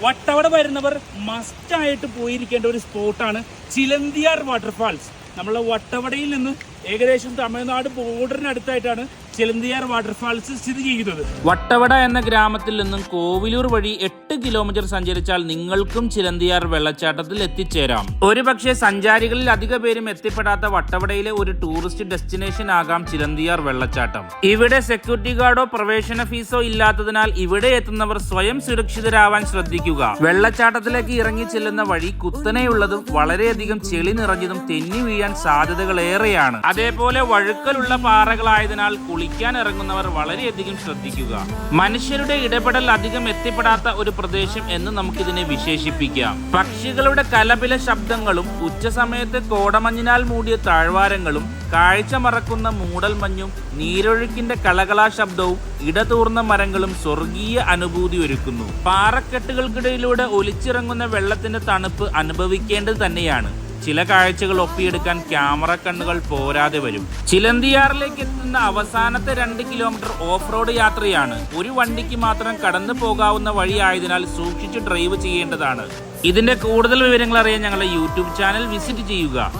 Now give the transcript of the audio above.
വട്ടവട വരുന്നവർ മസ്റ്റായിട്ട് പോയിരിക്കേണ്ട ഒരു സ്പോട്ടാണ് ചിലന്തിയാർ വാട്ടർഫാൾസ്. നമ്മളെ വട്ടവടയിൽ നിന്ന് ഏകദേശം തമിഴ്നാട് ബോർഡറിനടുത്തായിട്ടാണ് ചിലന്തിയാർ വാട്ടർഫാൾസ് സ്ഥിതി ചെയ്യുന്നത്. വട്ടവട എന്ന ഗ്രാമത്തിൽ നിന്നും കോവിലൂർ വഴി 8 കിലോമീറ്റർ സഞ്ചരിച്ചാൽ നിങ്ങൾക്കും ചിലന്തിയാർ വെള്ളച്ചാട്ടത്തിൽ എത്തിച്ചേരാം. ഒരുപക്ഷെ സഞ്ചാരികളിൽ അധിക പേരും എത്തിപ്പെടാത്ത വട്ടവടയിലെ ഒരു ടൂറിസ്റ്റ് ഡെസ്റ്റിനേഷൻ ആകാം ചിലന്തിയാർ വെള്ളച്ചാട്ടം. ഇവിടെ സെക്യൂരിറ്റി ഗാർഡോ പ്രവേശന ഫീസോ ഇല്ലാത്തതിനാൽ ഇവിടെ എത്തുന്നവർ സ്വയം സുരക്ഷിതരാവാൻ ശ്രദ്ധിക്കുക. വെള്ളച്ചാട്ടത്തിലേക്ക് ഇറങ്ങി ചെല്ലുന്ന വഴി കുത്തനെയുള്ളതും വളരെയധികം ചെളി നിറഞ്ഞതും തെന്നി വീഴാൻ സാധ്യതകളേറെയാണ്. അതേപോലെ വഴുക്കലുള്ള പാറകളായതിനാൽ കുളിക്കാൻ ഇറങ്ങുന്നവർ വളരെയധികം ശ്രദ്ധിക്കുക. മനുഷ്യരുടെ ഇടപെടൽ അധികം എത്തിപ്പെടാത്ത ഒരു പ്രദേശം എന്ന് നമുക്കിതിനെ വിശേഷിപ്പിക്കാം. പക്ഷികളുടെ കലപില ശബ്ദങ്ങളും ഉച്ചസമയത്ത് കോടമഞ്ഞിനാൽ മൂടിയ താഴ്വാരങ്ങളും കാഴ്ച മറക്കുന്ന മൂടൽമഞ്ഞും നീരൊഴുക്കിന്റെ കളകളാ ശബ്ദവും ഇടതൂർന്ന മരങ്ങളും സ്വർഗീയ അനുഭൂതി ഒരുക്കുന്നു. പാറക്കെട്ടുകൾക്കിടയിലൂടെ ഒലിച്ചിറങ്ങുന്ന വെള്ളത്തിന്റെ തണുപ്പ് അനുഭവിക്കേണ്ടത് തന്നെയാണ്. ചില കാഴ്ചകൾ ഒപ്പിയെടുക്കാൻ ക്യാമറ കണ്ണുകൾ പോരാതെ വരും. ചിലന്തിയാറിലേക്ക് എത്തുന്ന അവസാനത്തെ 2 കിലോമീറ്റർ ഓഫ് റോഡ് യാത്രയാണ്. ഒരു വണ്ടിക്ക് മാത്രം കടന്നു പോകാവുന്ന വഴിയായതിനാൽ സൂക്ഷിച്ച് ഡ്രൈവ് ചെയ്യേണ്ടതാണ്. ഇതിന്റെ കൂടുതൽ വിവരങ്ങൾ അറിയാൻ ഞങ്ങളുടെ യൂട്യൂബ് ചാനൽ വിസിറ്റ് ചെയ്യുക.